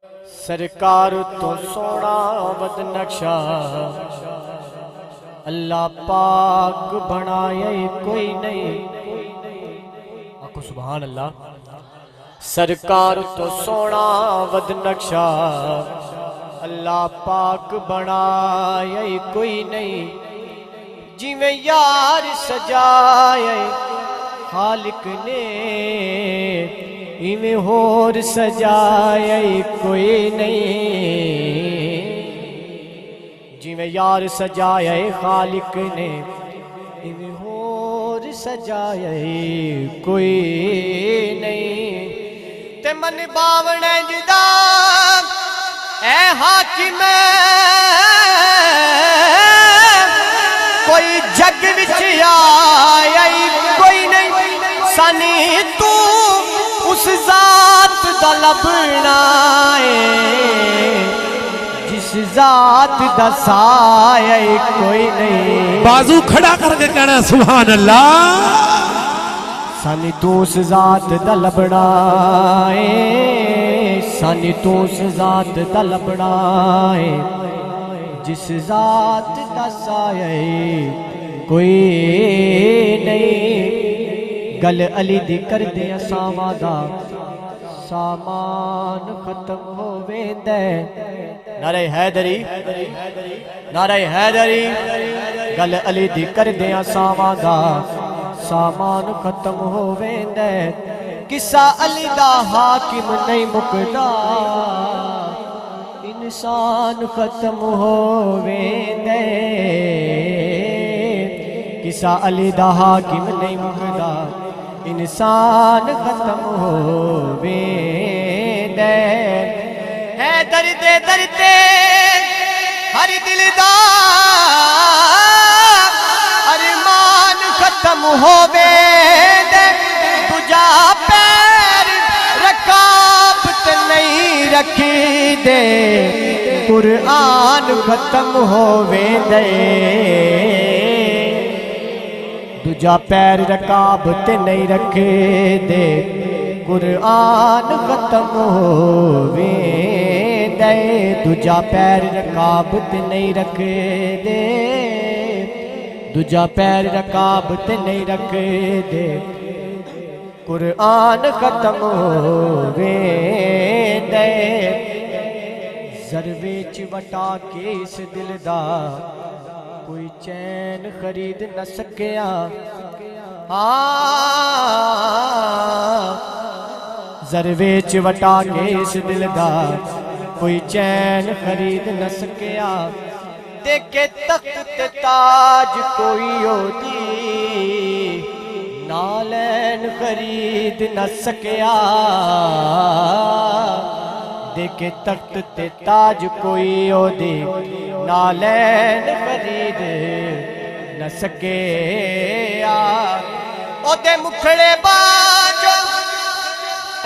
سرکار تو سونا بد نقشہ اللہ پاک بنائے کوئی نہیں، آکھو سبحان اللہ۔ سرکار تو سونا بد نقشہ اللہ پاک بنائے کوئی نہیں، جی میں یار سجائے خالق نے ایویں ہور سجائے کوئی نہیں، جی میں یار سجائے خالق نے ایویں ہور سجائے کوئی نہیں۔ تے من باون جدا اے حاکم کوئی جگ وچ آئی کوئی نہیں، سانی تو اس ذات دا لبنا ہے جس ذات دا سایہ کوئی نہیں۔ بازو کھڑا کر کے کہنا سبحان اللہ۔ سانی تو اس ذات دا لبنا ہے، سانی تو اس ذات دا لبنا ہے جس ذات دا سایہ کوئی نہیں۔ گل علی دی کر دے اساواں دا سامان ختم ہو ویندے، نعرہ حیدری نعرہ حیدری، گل علی دی کر دے اساواں دا سامان ختم ہو ویندے، قصہ علی دا حاکم نہیں مکدا انسان ختم ہو ویندے، قصہ علی دا حاکم نہیں مکدا انسان ختم ہو ویندے۔ ہے درد درد ہر دل دا ارمان ختم ہو ویندے، تجا پیر رکابت نہیں رکھی دے قرآن ختم ہو ویندے، دوجا پیر رکابت نہیں رکھے دے قرآن ختم ہو ویندے، دوجا پیر رکابت نہیں رکھے دے، دوجا پیر رکابت نہیں رکھے دے قرآن ختم ہو ویندے۔ ذروے چ وٹا کے اس دل دا کوئی چین خرید نہ سکیا، ذروے چ وٹا کے اس دل دا کوئی چین خرید نہ سکیا، دیکھے تخت تے تاج کوئی اودی نالین خرید نہ سکیا، دیکھے تخت تے تاج کوئی اودی نالین خرید نہ سکیا، او دے مکھڑے باجو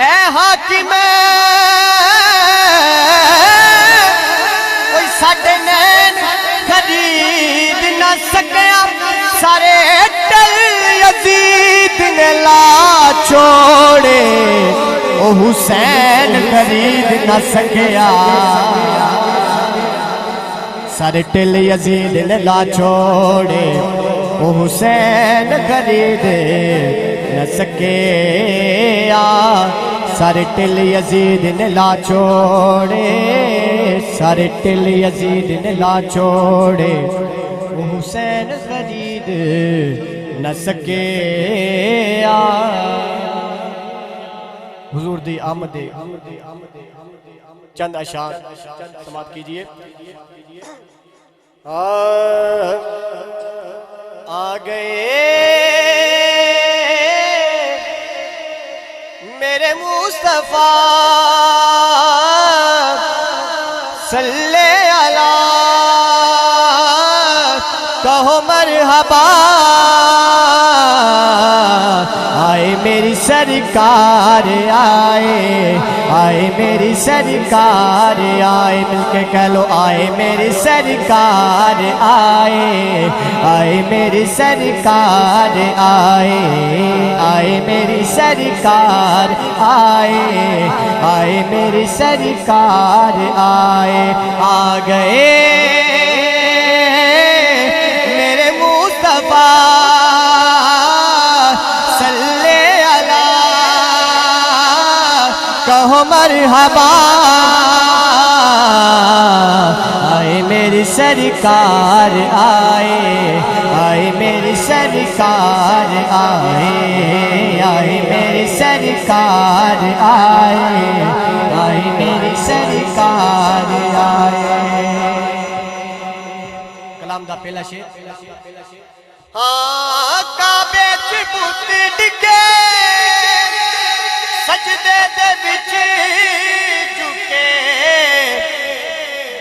اے حاکم کوئی ساڈے نین خرید نہ سکیا، سارے ٹل یزید نے لا چھوڑے او حسین خرید نہ سکیا، سارے ٹل یزید نے لا چھوڑے او حسین خرید نہ سکیا، سارے ٹل یزید نے لا چھوڑے، سارے ٹل یزید نے لا چھوڑے او حسین خرید نہ سکیا۔ حضور دی آمد چند اشعار سماعت کیجئے۔ آ گئے میرے مصطفیٰ صلی اللہ کہو مرحبا، آئے میری سرکار آئے، آئے میری سرکار آئے، مل کے کہہ لو آئے میری سرکار آئے، آئے میری سرکار آئے، آئے میری سرکار آئے آئے میری سرکار آئے آ گئے میرے مصطفیٰ صلی اللہ کہو مرحبا آئے میری سرکار آئے آئے میری سرکار آئے آئے میری سرکار آئے آئے میری سرکار آئے کلام دا پہلا شعر ہاں کعبے چ بت ڈگے سجدے دے وچ جھکے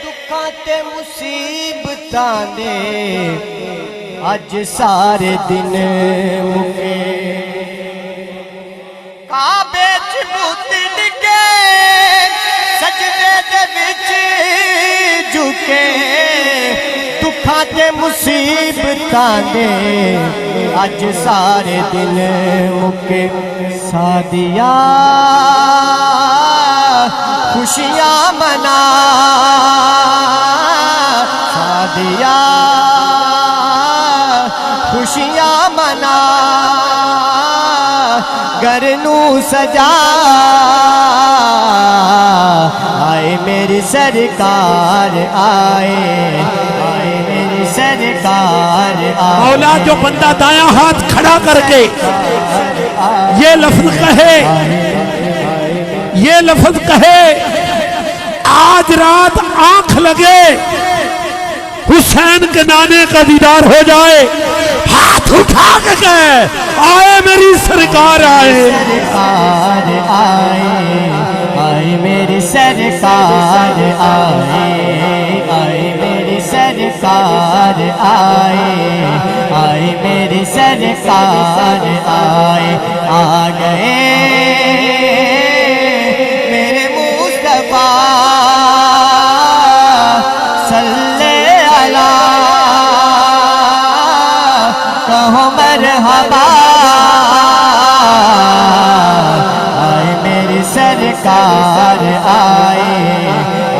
دکھاں تے مصیبتاں دے اج سارے دن مکے کعبے چ بت ڈگے سجدے دے وچ جھکے دکھاں تے مصیبتاں دے اج سارے دن مکے سادیا خوشیاں منا سادیا خوشیاں منا گھر نو سجا آئے میری سرکار آئے آئے میری سرکار آئے مولا جو بندہ دایاں ہاتھ کھڑا کر کے یہ لفظ کہے آج رات آنکھ لگے حسین کے نانے کا دیدار ہو جائے ہاتھ اٹھا کے کہے آئے میری سرکار آئے سرکار آئے آئے میری سرکار آئے آئے میری سرکار آئے آئے میری سرکار آئے آ گئے میرے مصطفیٰ صلی اللہ کہو مرحبا آئے میری سرکار آئے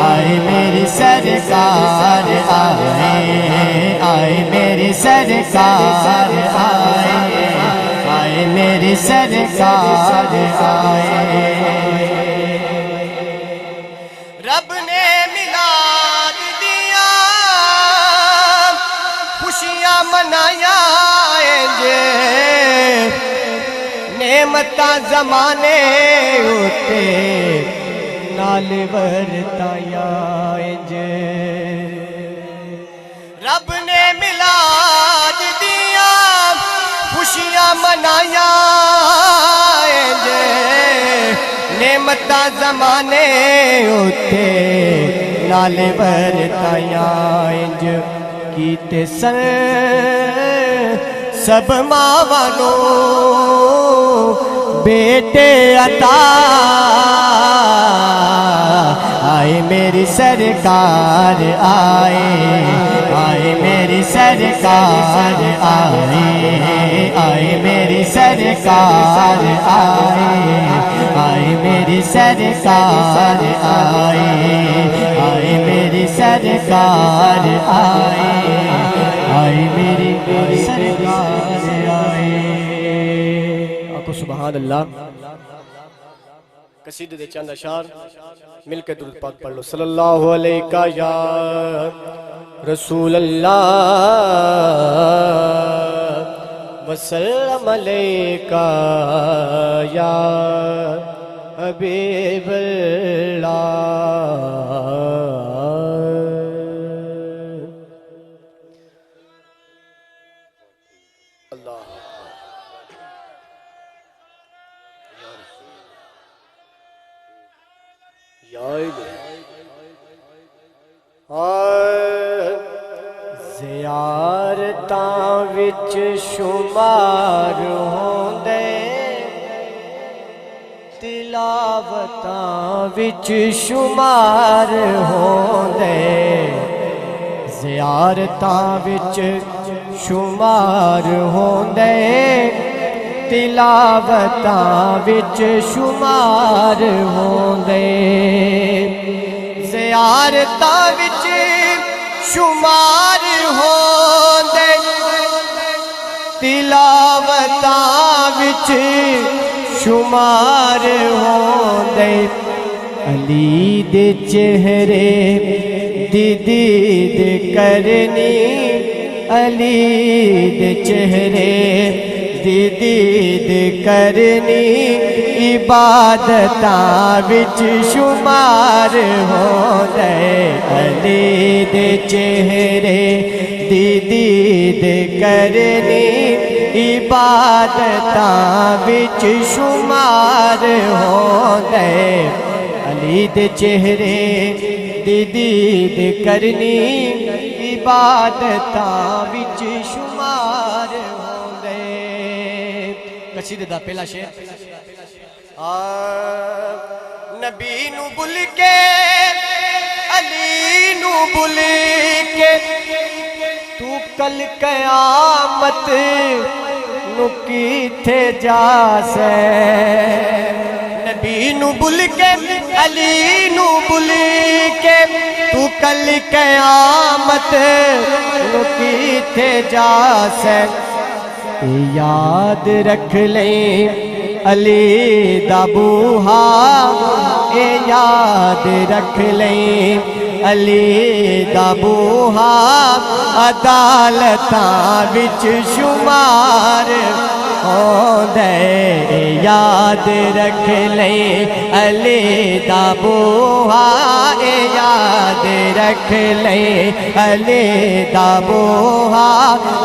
آئے میری سرکار آئے آئے میری سرکار آئے آئے میری سرکار آئے رب نے میلاد دیا خوشیاں منایا نعمتاں زمانے ہوتے نال ورتایا رب نے میلاد دیا خوشیاں منایا نعمتاں زمانے ہوتے نال ورتایا کیتے سن سب ماوانو بیٹے عطا آئے میری سرکار آئے آئے میری سرکار آئے آئے میری سرکار آئے آئے میری سرکار آئے آئے میری سرکار آئے آئے میری سرکار آئے آقا سبحان اللہ قصیدے دے چند اشعار مل کے درود پاک پڑھ لو صلی اللہ علیہ یا رسول اللہ وسلم علیہ یا حبیب اللہ زیارتاں وچ شمار ہوندے تلاوتاں وچ شمار ہوندے زیارتاں وچ شمار ہوندے تلاوتاں وچ شمار ہوندے زیارتاں وچ شمار ہوندے تلاوتاں وچ شمار ہوندے علی دے چہرے دی دید کرنی علی دے چہرے دی دید کرنی عبادتاں وچ شمار ہوندے علی دے چہرے دی دید کرنی عبادتاں وچ شمار ہوندے علی دے چہرے دی دید کرنی عبادتاں وچ شمار ہوندے قصیدے دا پہلا شعر نبی نو بھول کے علی نو بھول کے تو کل قیامت نو کیتھے جاسے نبی نو بھول کے علی نو بھول کے تو کل قیامت نو کیتھے جاسے یاد رکھ لیں علی دا بوہا اے یاد رکھ لیں علی دا بوہا عدالتاں وچ شمار ہوندے یاد رکھ لیں علی دا بوہا اے یاد رکھ لیں علی دا بوہا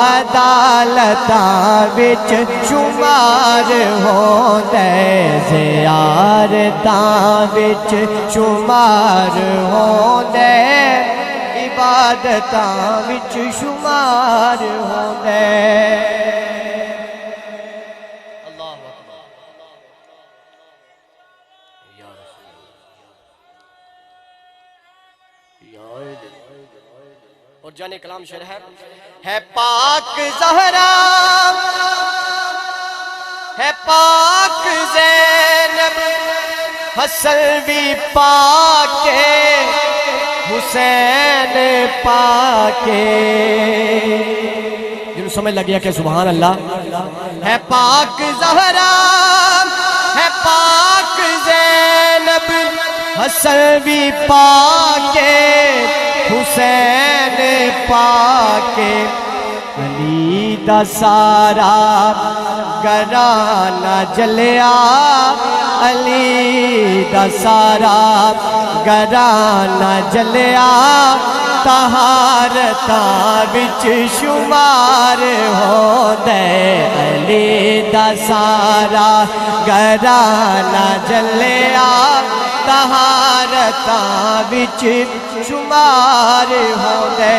عدالتاں وچ شمار ہوندے زیارتاں وچ شمار ہوندے عبادتاں وچ شمار ہوندے اور جانے کلام شعر ہے پاک زہرا ہے پاک زینب حسن بھی پاک حسین پاک جنہوں سمجھ لگ گیا کہ سبحان اللہ ہے پاک زہرا ہے پاک زینب حسن بھی پاک حسین پاک علی دا سارا گھرانہ جلیا علی دا سارا گھرانہ جلیا طہارتاں وچ شمار ہوندے علی دا سارا گھرانہ جلیا طہارتاں وچ شمار ہوندے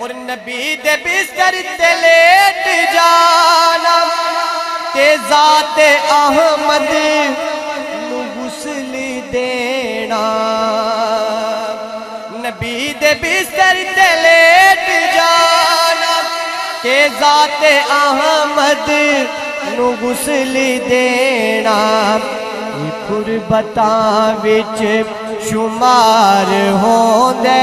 اور نبی دے بستر تے لیٹ جانا تے ذات احمد نو غسل دینا نبی دے بستر تے لیٹ جانا تے ذات احمد نو غسل دینا قربتاں وچ شمار ہوندے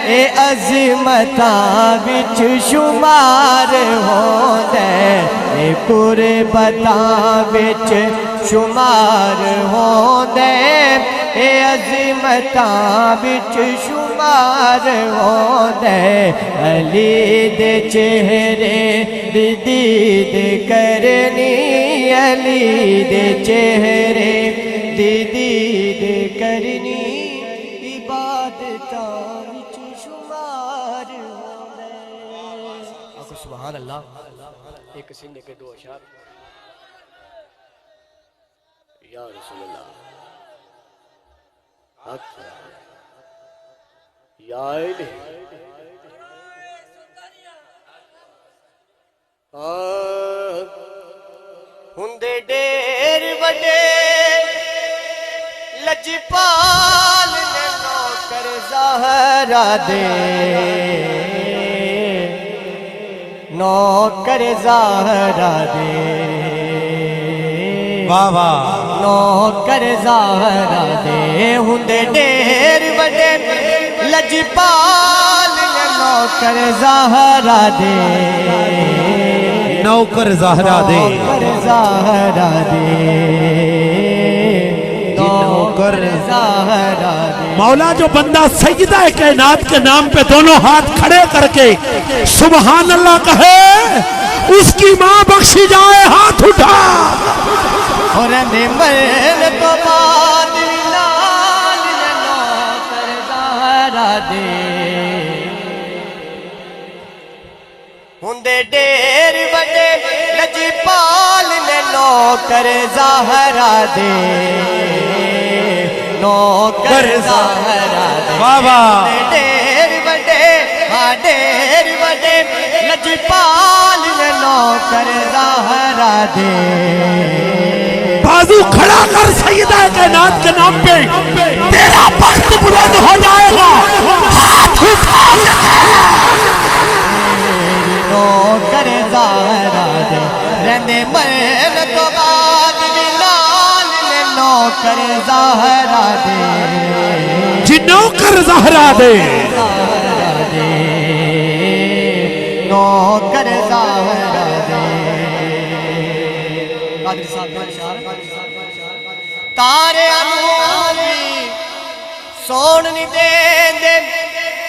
اے عظمتاں وچ شمار ہوندے اے قربتاں وچ شمار ہوندے اے عظمتاں وچ شمار ہوندے علی دے چہرے دی دید کرنی علی دے چہرے دی دید کرنی عبادتاں وچ شمار ہوندے آکو سبحان اللہ ایک سینے کے دو اشعار یا رسول اللہ یا الہ ہندے ڈیر وڈے لجپال نے نوکر زہرا دے نوکر زہرا دے واہ واہ نوکر زہرا دے ہندے ڈیر وڈے لجپال نوکر زہرا دے نوکر زہرا دے نوکر زہرا دے نوکر زہرا دے مولا جو بندہ سیدہ کائنات کے نام پہ دونوں ہاتھ کھڑے کر کے سبحان اللہ کہے اس کی ماں بخشی جائے ہاتھ اٹھا اور اندے مرن تو بعد لال نوکر زہرا دے ہندے ڈیر وڈے لجپال نے نوکر زہرا دے نوکر زہرا دے واہ واہ ڈیر وڈے لجپال نے نوکر زہرا دے بازو کھڑا کر سیدہ کائنات کے نام پہ تیرا بخت بلند ہو جائے گا ہاتھ اٹھا نوکر زہرا دے رہنے مرن تو بعد لال نے نوکر زہرا دے جی نوکر زہرا دے نوکر زہرا دے قادری صاحب کا اشارہ تارے انواری سون نہیں دیں دے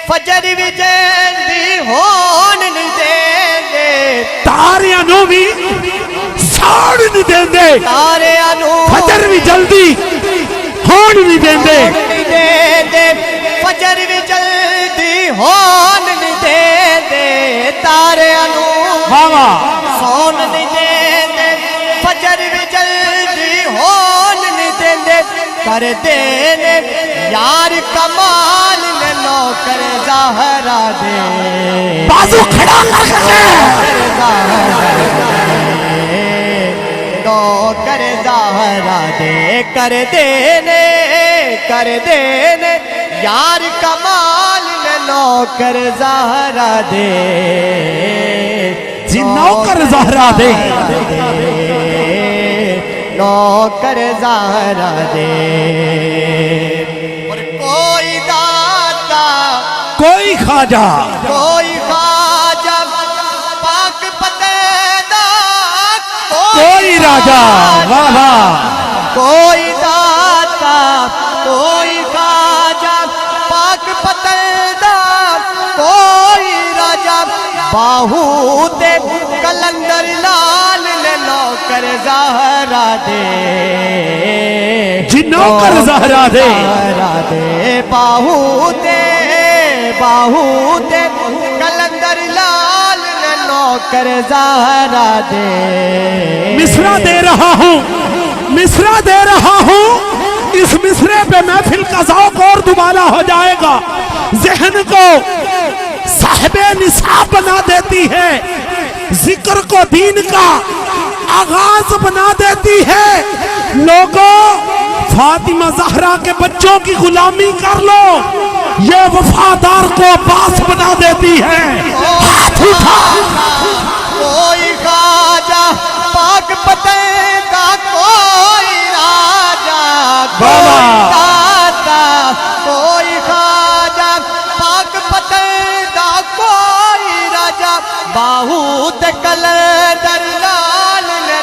فجر بھی جین بھی ہون نہیں دیں دے تاریاں نو بھی ساڑ نہیں دیں دے تارے انواری فجر بھی جلدی ہون نہیں دیں دے فجر بھی جلدی ہون نہیں دیں دے تارے انواری سون نہیں دیں دے فجر بھی جلدی ہون نہیں دیں دے کر دینے یار کمال نے نوکر زہرا دے بازو کھڑا کر کے نوکر زہرا دے کر دینے یار کمال نے نوکر زہرا دے جی نوکر زہرا دے نوکر زہرا دے اور کوئی داتا کوئی خواجہ کوئی خواجہ پاک پتیدہ کوئی راجہ واہ واہ کوئی داتا کوئی خواجہ پاک پتیدہ کوئی راجہ باہو دے کلندر لال نے نوکر زہرا دے جی نوکر زہرا دے باہو دے کلندر لال نے نوکر زہرا دے مصرع دے رہا ہوں مصرع دے رہا ہوں اس مصرے پہ محفل کا ذوق اور دوبارہ ہو جائے گا ذہن کو صاحب نصاب بنا دیتی ہے ذکر کو دین کا آغاز بنا دیتی ہے لوگوں فاطمہ زہرا کے بچوں کی غلامی کر لو یہ وفادار کو عباس بنا دیتی ہے ہاتھ اٹھا کوئی خواجہ پاک پتیدہ کوئی راجہ کوئی داتا کوئی خواجہ پاک پتیدہ کوئی راجہ باہو تے کلندر لال نے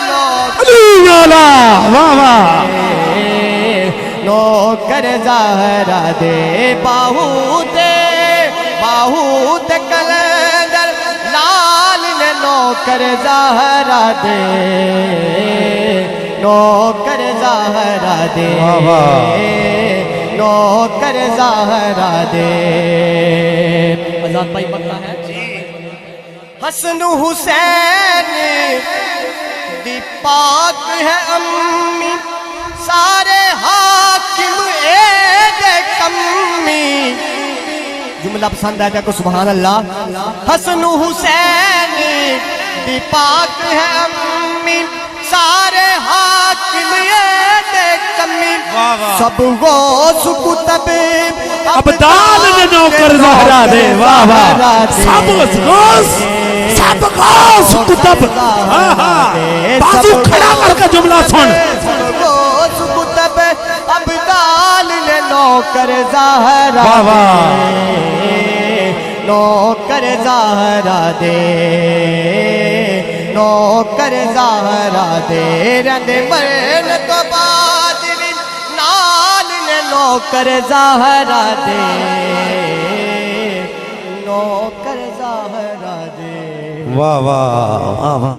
نوکر زہرا دے باہو تے کلندر لال نے نوکر زہرا دے نوکر زہرا دے نوکر زہرا دے آزاد بھائی پتہ ہے حسن حسین دی پاک ہے امی سارے حاکم دے کمی جملہ پسند آئے کو سبحان اللہ حسن حسین دی پاک ہے امی سارے حاکم دے کمی سب غوث کتب ابدال نے نوکر زہرا دے واہ واہ سب غوث سب غوث کتب بازو کھڑا کر کے جملہ سن غوث کتب ابدال نے نوکر زہرا واہ واہ نوکر زہرا دے نوکر زہرا دے رند مرن تو بعد بھی نال نے نوکر زہرا دے نوکر زہرا دے واہ واہ واہ واہ